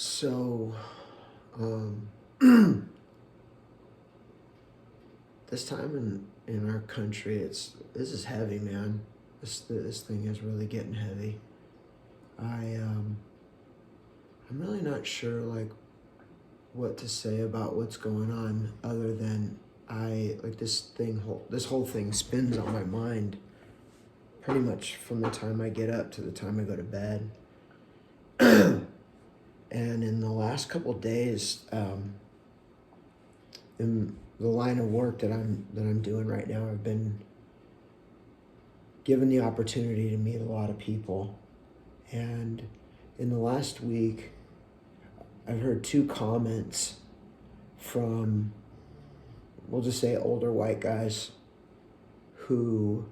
So, um, this time in our country, this is heavy, man. This thing is really getting heavy. I I'm really not sure like what to say about what's going on, other than I like this whole thing spins on my mind pretty much from the time I get up to the time I go to bed. And in the last couple days, in the line of work that I'm doing right now, I've been given the opportunity to meet a lot of people, and in the last week, I've heard two comments from, we'll just say, older white guys who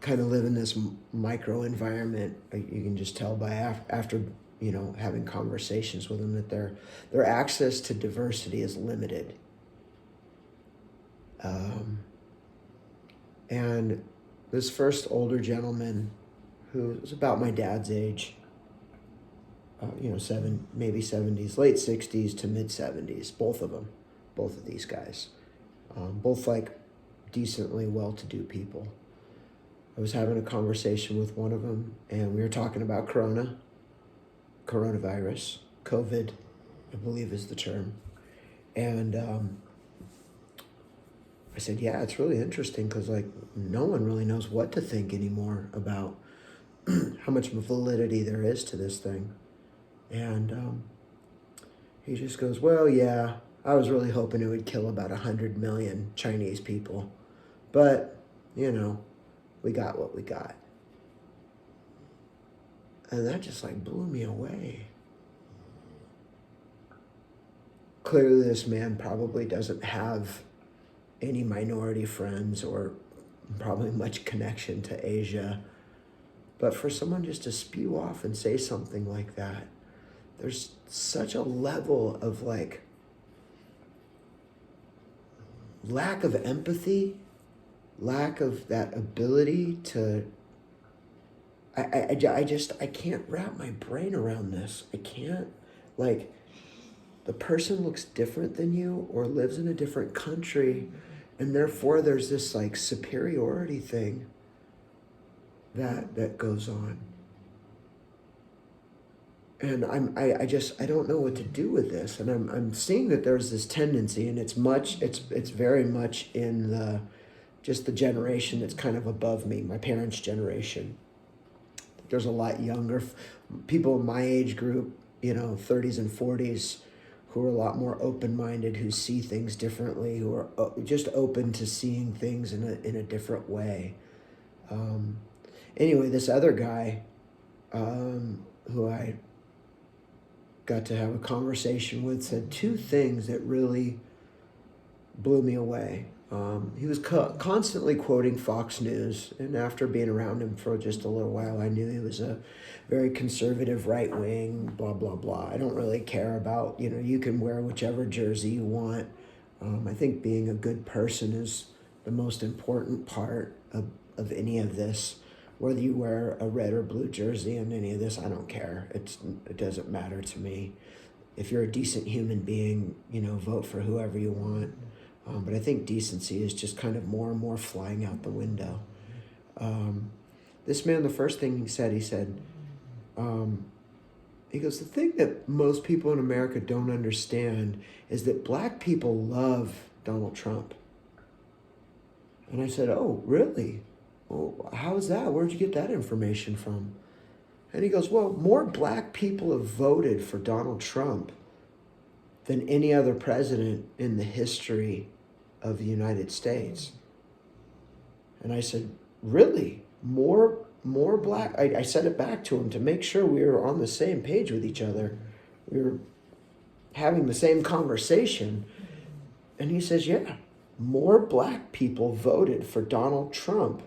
kind of live in this micro environment. You can just tell by after having conversations with them that their access to diversity is limited. And this first older gentleman, who was about my dad's age, maybe 70s, late 60s to mid 70s, both of these guys, both like decently well-to-do people. I was having a conversation with one of them, and we were talking about coronavirus, COVID, I believe is the term. And I said, yeah, it's really interesting because like no one really knows what to think anymore about how much validity there is to this thing. And he just goes, well, yeah, I was really hoping it would kill about 100 million Chinese people. But, we got what we got. And that just like blew me away. Clearly, this man probably doesn't have any minority friends or probably much connection to Asia. But for someone just to spew off and say something like that, there's such a level of like lack of empathy, lack of that ability to, I can't wrap my brain around this. I can't, like, the person looks different than you or lives in a different country, and therefore there's this like superiority thing that goes on. And I don't know what to do with this. And I'm seeing that there's this tendency, and it's very much in the generation that's kind of above me, my parents' generation. There's a lot younger people in my age group, 30s and 40s, who are a lot more open-minded, who see things differently, who are just open to seeing things in a different way. Anyway, this other guy, who I got to have a conversation with, said two things that really blew me away. He was constantly quoting Fox News, and after being around him for just a little while, I knew he was a very conservative, right-wing, blah, blah, blah. I don't really care about, you can wear whichever jersey you want. I think being a good person is the most important part of any of this. Whether you wear a red or blue jersey in any of this, I don't care. It doesn't matter to me. If you're a decent human being, vote for whoever you want. But I think decency is just kind of more and more flying out the window. This man, the first thing he said, he goes, the thing that most people in America don't understand is that black people love Donald Trump. And I said, oh, really? Well, how's that? Where'd you get that information from? And he goes, well, more black people have voted for Donald Trump than any other president in the history of the United States. And I said, really? More black? I said it back to him to make sure we were on the same page with each other. We were having the same conversation. And he says, yeah, more black people voted for Donald Trump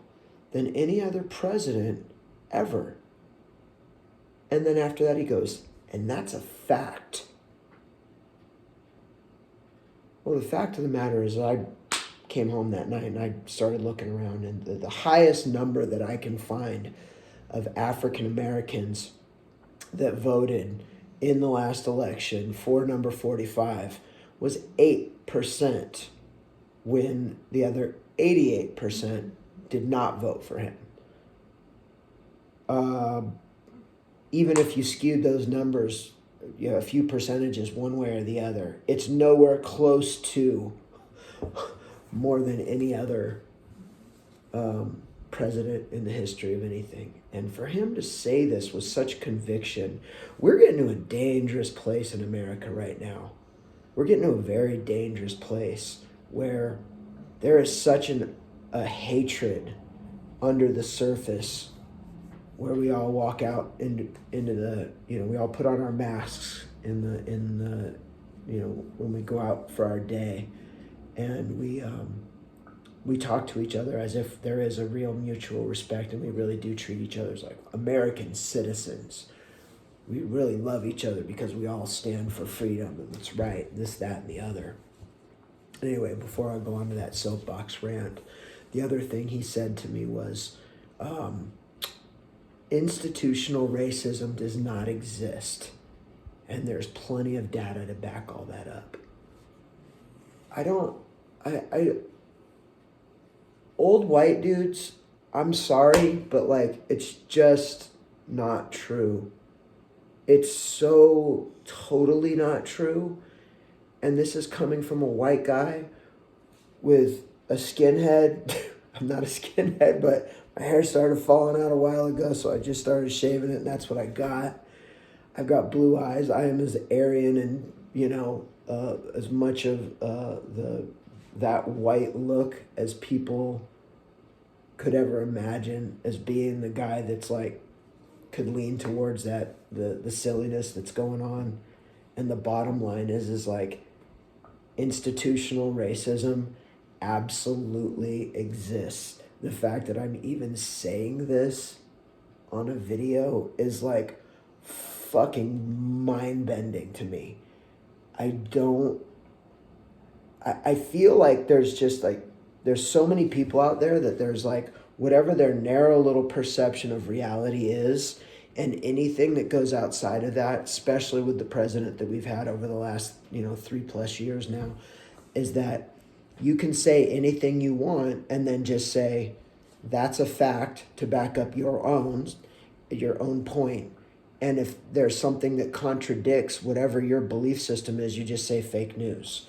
than any other president ever. And then after that he goes, and that's a fact. Well, the fact of the matter is I came home that night and I started looking around, and the highest number that I can find of African Americans that voted in the last election for number 45 was 8%, when the other 88% did not vote for him. Even if you skewed those numbers, a few percentages one way or the other, it's nowhere close to more than any other president in the history of anything. And for him to say this with such conviction, we're getting to a dangerous place in America right now. We're getting to a very dangerous place where there is such a hatred under the surface, where we all walk out into the, we all put on our masks in the when we go out for our day, and we talk to each other as if there is a real mutual respect, and we really do treat each other as like American citizens. We really love each other because we all stand for freedom and what's right, this, that, and the other. Anyway, before I go on to that soapbox rant, the other thing he said to me was, institutional racism does not exist, and there's plenty of data to back all that up. Old white dudes, I'm sorry, but like, it's just not true. It's so totally not true. And this is coming from a white guy with a skinhead. I'm not a skinhead, but my hair started falling out a while ago, so I just started shaving it, and that's what I got. I've got blue eyes. I am as Aryan and, as much of that white look as people could ever imagine, as being the guy that's like, could lean towards that, the silliness that's going on. And the bottom line is like, institutional racism absolutely exists. The fact that I'm even saying this on a video is like fucking mind-bending to me. I feel like there's so many people out there that there's like, whatever their narrow little perception of reality is, and anything that goes outside of that, especially with the president that we've had over the last 3+ years now, is that you can say anything you want and then just say that's a fact to back up your own point. And if there's something that contradicts whatever your belief system is, you just say fake news.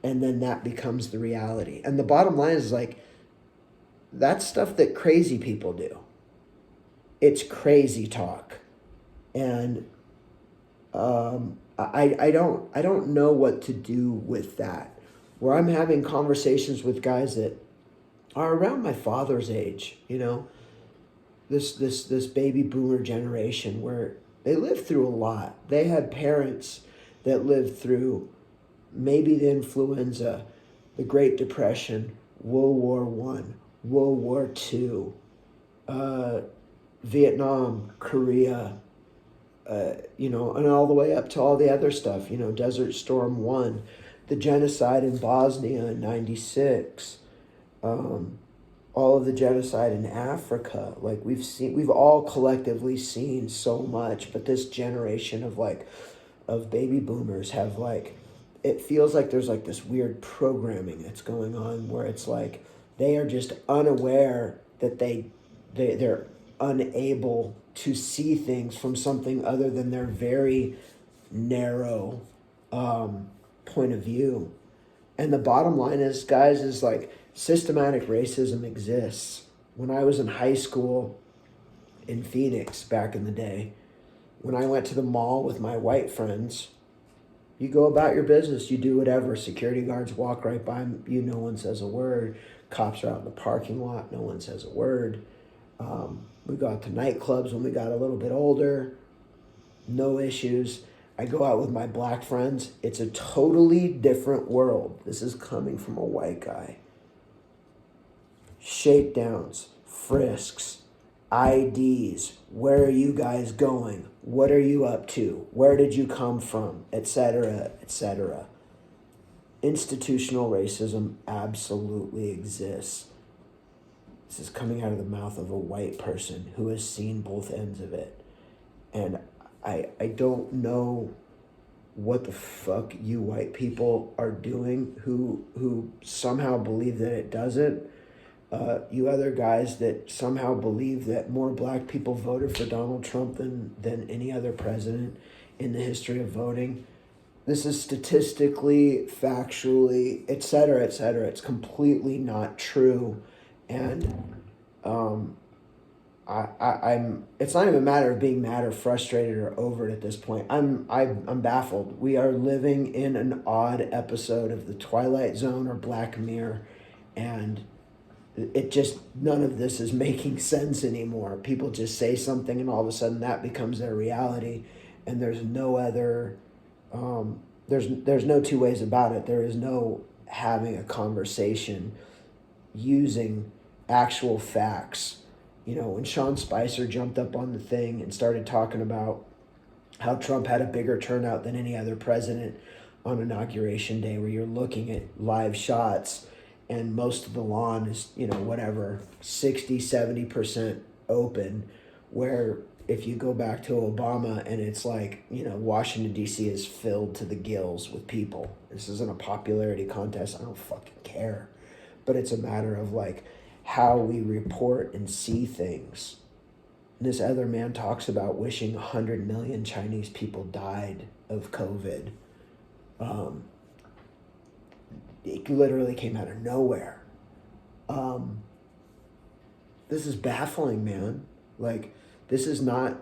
And then that becomes the reality. And the bottom line is like, that's stuff that crazy people do. It's crazy talk. And I don't know what to do with that. Where I'm having conversations with guys that are around my father's age, this baby boomer generation, where they lived through a lot. They had parents that lived through maybe the influenza, the Great Depression, World War I, World War II, Vietnam, Korea, and all the way up to all the other stuff, Desert Storm 1, the genocide in Bosnia in 96, all of the genocide in Africa. Like, we've all collectively seen so much, but this generation of baby boomers have it feels like there's this weird programming that's going on, where it's like they are just unaware that they're unable to see things from something other than their very narrow point of view. And the bottom line is, guys, is like, systematic racism exists. When I was in high school in Phoenix back in the day, when I went to the mall with my white friends, you go about your business, you do whatever. Security guards walk right by you, no one says a word. Cops are out in the parking lot, no one says a word. We go out to nightclubs when we got a little bit older, no issues. I go out with my black friends. It's a totally different world. This is coming from a white guy. Shakedowns, frisks, IDs, where are you guys going? What are you up to? Where did you come from? Etc., etc. Institutional racism absolutely exists. This is coming out of the mouth of a white person who has seen both ends of it. And I don't know what the fuck you white people are doing who somehow believe that it doesn't. You other guys that somehow believe that more black people voted for Donald Trump than any other president in the history of voting. This is statistically, factually, et cetera, et cetera. It's completely not true. And I'm it's not even a matter of being mad or frustrated or over it at this point. I'm baffled. We are living in an odd episode of the Twilight Zone or Black Mirror, and it just, none of this is making sense anymore. People just say something and all of a sudden that becomes their reality, and there's no other there's no two ways about it. There is no having a conversation using actual facts. You know, when Sean Spicer jumped up on the thing and started talking about how Trump had a bigger turnout than any other president on Inauguration Day, where you're looking at live shots and most of the lawn is, you know, whatever, 60, 70% open, where if you go back to Obama and it's like, you know, Washington, D.C. is filled to the gills with people. This isn't a popularity contest. I don't fucking care. But it's a matter of like how we report and see things. And this other man talks about wishing 100 million Chinese people died of COVID. It literally came out of nowhere. This is baffling, man. Like, this is not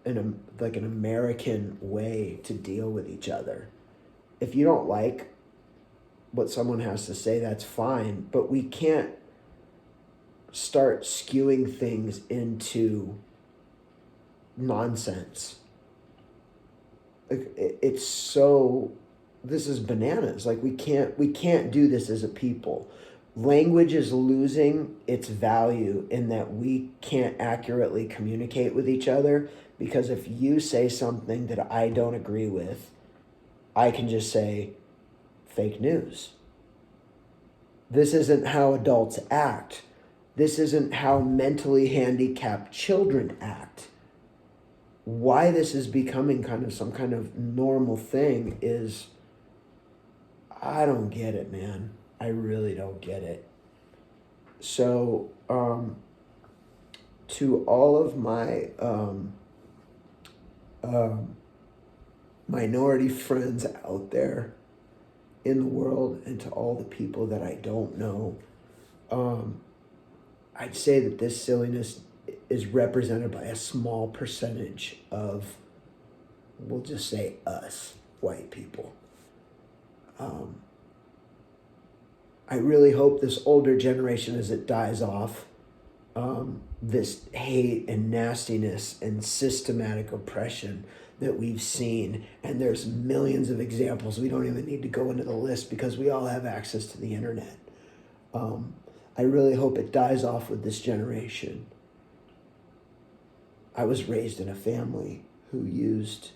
an American way to deal with each other. If you don't like what someone has to say, that's fine. But we can't start skewing things into nonsense. Like, it's so, this is bananas. Like, we can't do this as a people. Language is losing its value in that we can't accurately communicate with each other, because if you say something that I don't agree with, I can just say fake news. This isn't how adults act. This isn't how mentally handicapped children act. Why this is becoming kind of some kind of normal thing is, I don't get it, man. I really don't get it. So, to all of my minority friends out there in the world, and to all the people that I don't know, I'd say that this silliness is represented by a small percentage of, we'll just say, us, white people. I really hope this older generation, as it dies off, this hate and nastiness and systematic oppression that we've seen, and there's millions of examples. We don't even need to go into the list because we all have access to the internet. I really hope it dies off with this generation. I was raised in a family who used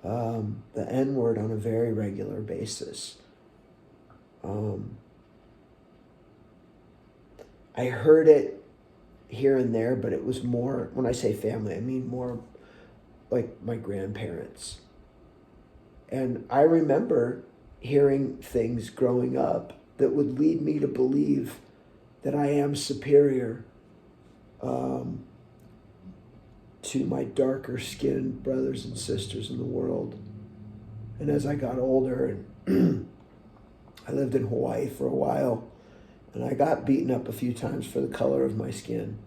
the N-word on a very regular basis. I heard it here and there, but it was more, when I say family, I mean more like my grandparents. And I remember hearing things growing up that would lead me to believe that I am superior to my darker skinned brothers and sisters in the world. And as I got older, and I lived in Hawaii for a while, and I got beaten up a few times for the color of my skin.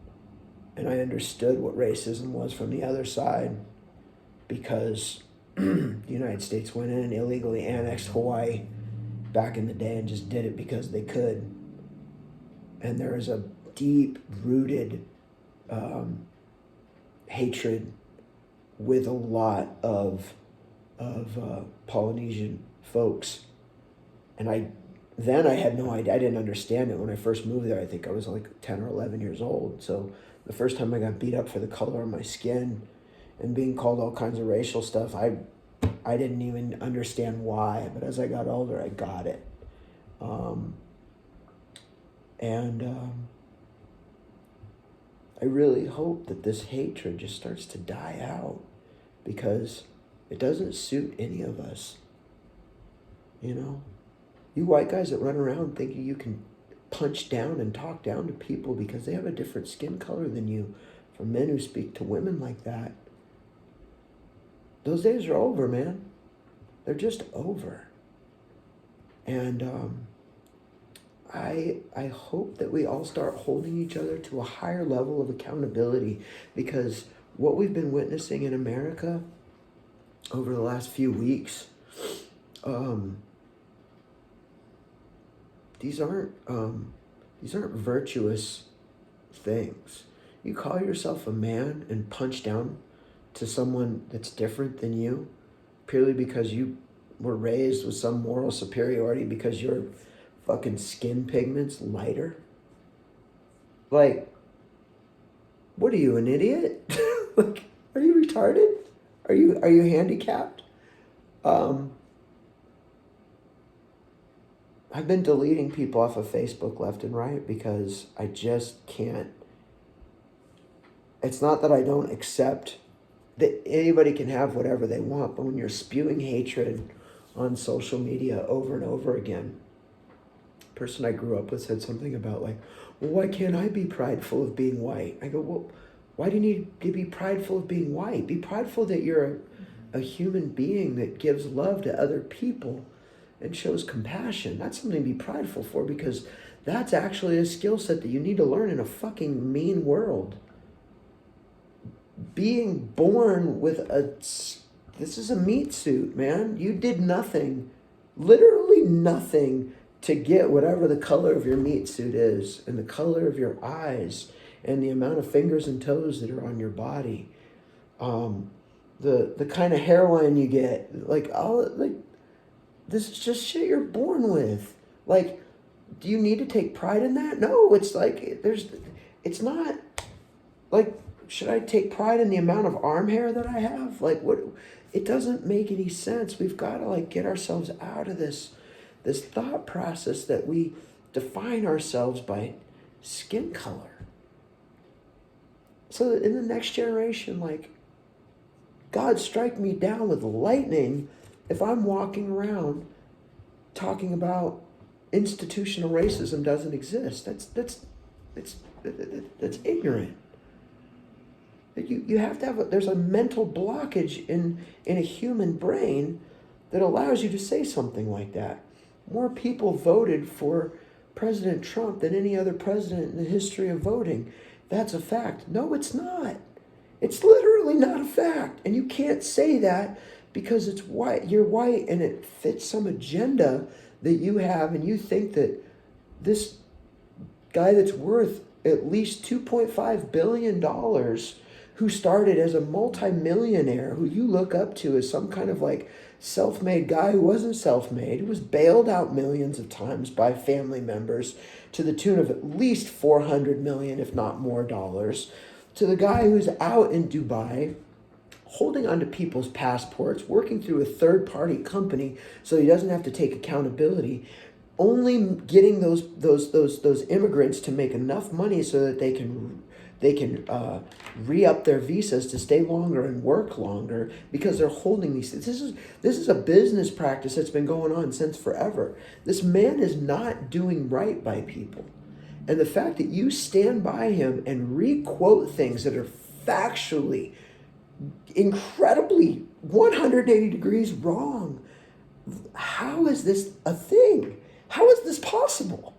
And I understood what racism was from the other side, because the United States went in and illegally annexed Hawaii back in the day and just did it because they could. And there is a deep-rooted hatred with a lot of Polynesian folks. And I had no idea. I didn't understand it when I first moved there. I think I was like 10 or 11 years old. So the first time I got beat up for the color of my skin and being called all kinds of racial stuff, I didn't even understand why. But as I got older, I got it. I really hope that this hatred just starts to die out. because it doesn't suit any of us. You know, you white guys that run around thinking you can punch down and talk down to people because they have a different skin color than you, for men who speak to women like that, those days are over, man. They're just over. And I hope that we all start holding each other to a higher level of accountability, because what we've been witnessing in America over the last few weeks, these aren't virtuous things. You call yourself a man and punch down to someone that's different than you purely because you were raised with some moral superiority because your fucking skin pigment's lighter? Like, what are you, an idiot? Like, are you retarded? Are you handicapped? I've been deleting people off of Facebook left and right because I just can't. It's not that I don't accept that anybody can have whatever they want, but when you're spewing hatred on social media over and over again, the person I grew up with said something about like, well, why can't I be prideful of being white? I go, well, why do you need to be prideful of being white? Be prideful that you're a human being that gives love to other people and shows compassion. That's something to be prideful for, because that's actually a skill set that you need to learn in a fucking mean world. Being born with this is a meat suit, man. You did nothing, literally nothing, to get whatever the color of your meat suit is, and the color of your eyes, and the amount of fingers and toes that are on your body, the kind of hairline you get, like this is just shit you're born with. Like, do you need to take pride in that? No, it's like it's not like, should I take pride in the amount of arm hair that I have? Like, what? It doesn't make any sense. We've got to like get ourselves out of this thought process that we define ourselves by skin color. So that in the next generation, like, God strike me down with lightning if I'm walking around talking about institutional racism doesn't exist. That's ignorant. You have to have there's a mental blockage in a human brain that allows you to say something like that. More people voted for President Trump than any other president in the history of voting. That's a fact. No, it's not. It's literally not a fact. And you can't say that because it's white. You're white and it fits some agenda that you have, and you think that this guy that's worth at least $2.5 billion, who started as a multimillionaire, who you look up to as some kind of like self-made guy who wasn't self-made, who was bailed out millions of times by family members to the tune of at least 400 million, if not more dollars, to the guy who's out in Dubai holding onto people's passports, working through a third-party company so he doesn't have to take accountability, only getting those immigrants to make enough money so that they can re-up their visas to stay longer and work longer because they're holding these. This is a business practice that's been going on since forever. This man is not doing right by people. And the fact that you stand by him and re-quote things that are factually incredibly 180 degrees wrong, how is this a thing? How is this possible?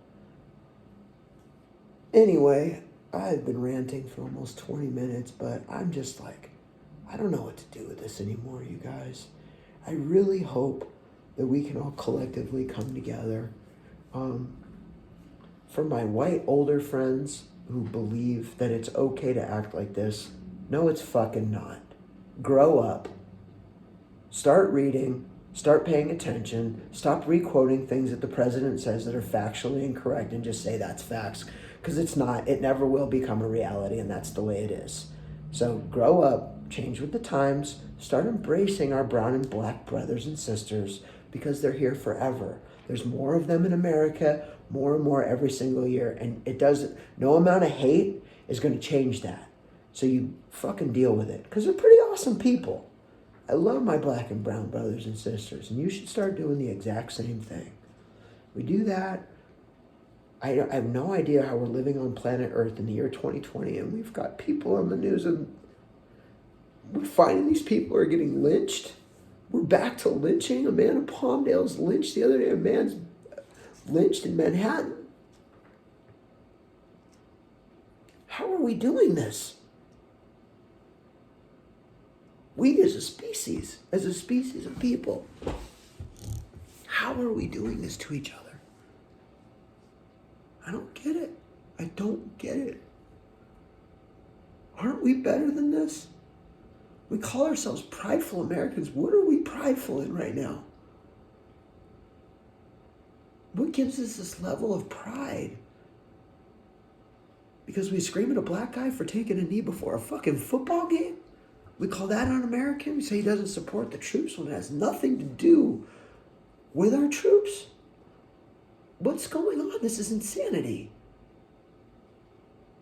Anyway, I've been ranting for almost 20 minutes, but I'm just like, I don't know what to do with this anymore, you guys. I really hope that we can all collectively come together. For my white older friends who believe that it's okay to act like this, no, it's fucking not. Grow up. Start reading. Start paying attention. Stop re-quoting things that the president says that are factually incorrect and just say that's facts. Because it's not. It never will become a reality, and that's the way it is. So grow up, change with the times, start embracing our brown and black brothers and sisters because they're here forever. There's more of them in America, more and more every single year, and no amount of hate is going to change that. So you fucking deal with it because they're pretty awesome people. I love my black and brown brothers and sisters, and you should start doing the exact same thing. We do that. I have no idea how we're living on planet Earth in the year 2020, and we've got people on the news, and we're finding these people are getting lynched. We're back to lynching. A man in Palmdale's lynched the other day. A man's lynched in Manhattan. How are we doing this? We as a species of people, how are we doing this to each other? I don't get it. I don't get it. Aren't we better than this? We call ourselves prideful Americans. What are we prideful in right now? What gives us this level of pride? Because we scream at a black guy for taking a knee before a fucking football game? We call that un-American? We say he doesn't support the troops when it has nothing to do with our troops? What's going on? This is insanity.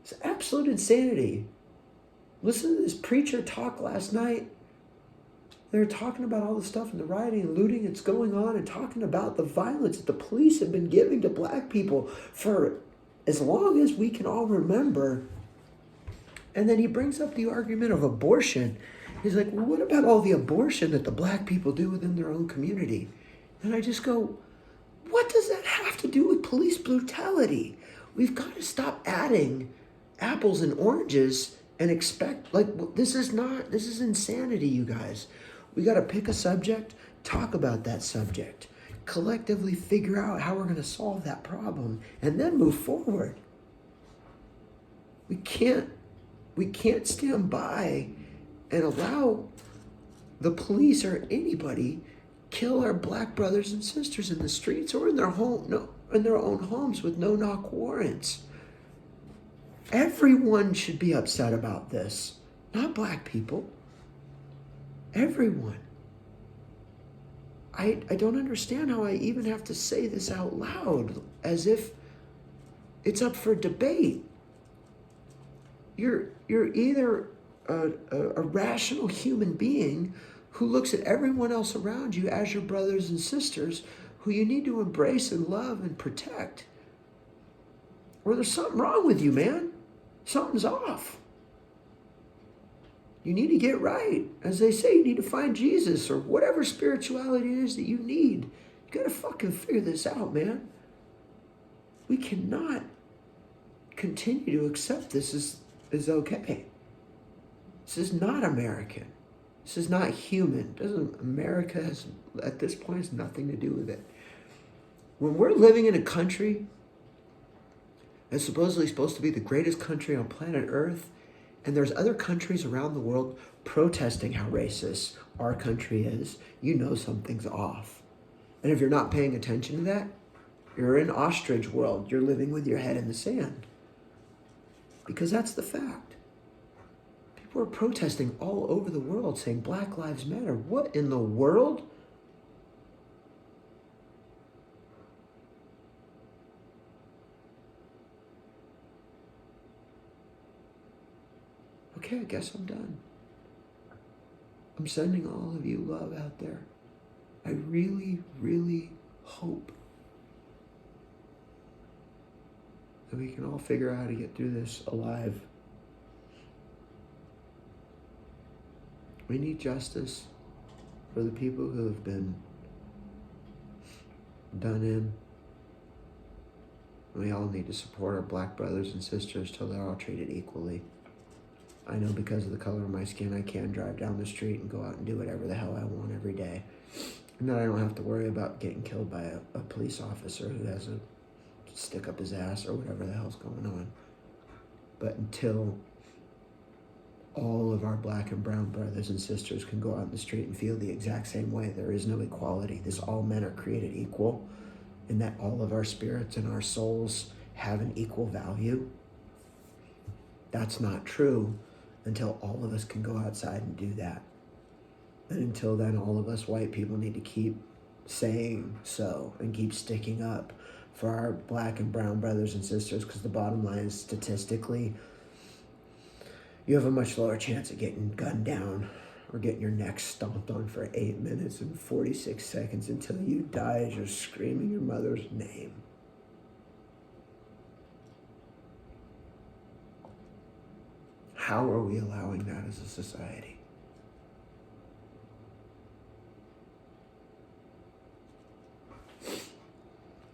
It's absolute insanity. Listen to this preacher talk last night. They were talking about all the stuff and the rioting and looting that's going on, and talking about the violence that the police have been giving to black people for as long as we can all remember. And then he brings up the argument of abortion. He's like, well, what about all the abortion that the black people do within their own community? And I just go, what does that have to do with police brutality? We've got to stop adding apples and oranges and expect, this is insanity, you guys. We got to pick a subject, talk about that subject, collectively figure out how we're going to solve that problem, and then move forward. We can't stand by and allow the police or anybody kill our black brothers and sisters in the streets or in their own homes with no-knock warrants. Everyone should be upset about this, not black people. Everyone. I don't understand how I even have to say this out loud, as if it's up for debate. You're either a rational human being who looks at everyone else around you as your brothers and sisters who you need to embrace and love and protect, or there's something wrong with you, man. Something's off. You need to get right. As they say, you need to find Jesus or whatever spirituality it is that you need. You gotta fucking figure this out, man. We cannot continue to accept this as okay. This is not American. This is not human. America has, at this point, has nothing to do with it. When we're living in a country that's supposedly supposed to be the greatest country on planet Earth, and there's other countries around the world protesting how racist our country is, you know something's off. And if you're not paying attention to that, you're in ostrich world. You're living with your head in the sand. Because that's the fact. People are protesting all over the world saying Black Lives Matter. What in the world? Okay, I guess I'm done. I'm sending all of you love out there. I really, really hope that we can all figure out how to get through this alive. We need justice for the people who have been done in. We all need to support our black brothers and sisters till they're all treated equally. I know because of the color of my skin, I can drive down the street and go out and do whatever the hell I want every day. And then I don't have to worry about getting killed by a police officer who has a stick up his ass or whatever the hell's going on. But until all of our black and brown brothers and sisters can go out in the street and feel the exact same way, there is no equality. All men are created equal, and that all of our spirits and our souls have an equal value. That's not true until all of us can go outside and do that. And until then, all of us white people need to keep saying so and keep sticking up for our black and brown brothers and sisters, because the bottom line is, statistically, you have a much lower chance of getting gunned down or getting your neck stomped on for 8 minutes and 46 seconds until you die as you're screaming your mother's name. How are we allowing that as a society?